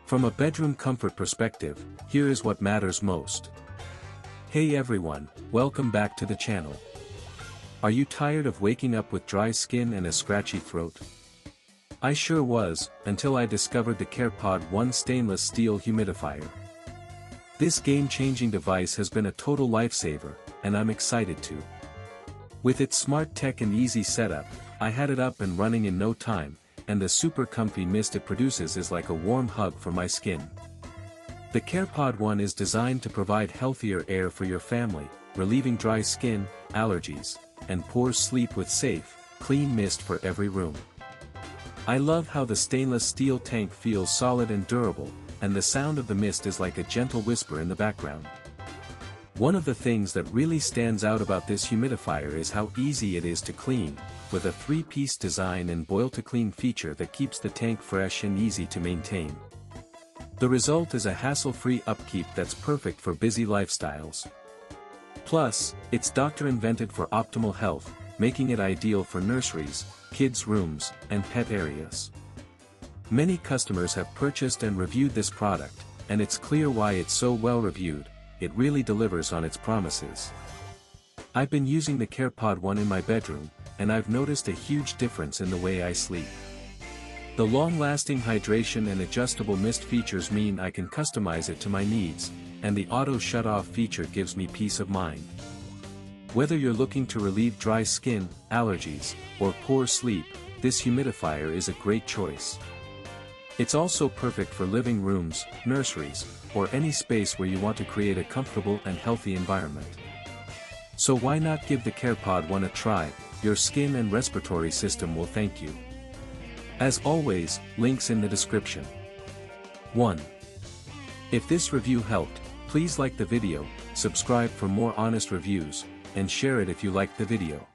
From a bedroom comfort perspective, here is what matters most. Hey everyone, welcome back to the channel. Are you tired of waking up with dry skin and a scratchy throat? I sure was, until I discovered the Carepod 1 stainless steel humidifier. This game-changing device has been a total lifesaver, and I'm excited to. With its smart tech and easy setup, I had it up and running in no time, and the super comfy mist it produces is like a warm hug for my skin. The Carepod 1 is designed to provide healthier air for your family, relieving dry skin, allergies, and poor sleep with safe, clean mist for every room. I love how the stainless steel tank feels solid and durable, and the sound of the mist is like a gentle whisper in the background. One of the things that really stands out about this humidifier is how easy it is to clean, with a 3-piece design and boil-to-clean feature that keeps the tank fresh and easy to maintain. The result is a hassle-free upkeep that's perfect for busy lifestyles. Plus, it's doctor-invented for optimal health, making it ideal for nurseries, kids' rooms, and pet areas. Many customers have purchased and reviewed this product, and it's clear why it's so well-reviewed. It really delivers on its promises. I've been using the Carepod 1 in my bedroom, and I've noticed a huge difference in the way I sleep. The long-lasting hydration and adjustable mist features mean I can customize it to my needs, and the auto shut-off feature gives me peace of mind. Whether you're looking to relieve dry skin, allergies, or poor sleep, this humidifier is a great choice. It's also perfect for living rooms, nurseries, or any space where you want to create a comfortable and healthy environment. So why not give the Carepod 1 a try? Your skin and respiratory system will thank you. As always, links in the description. 1. If this review helped, please like the video, subscribe for more honest reviews, and share it if you liked the video.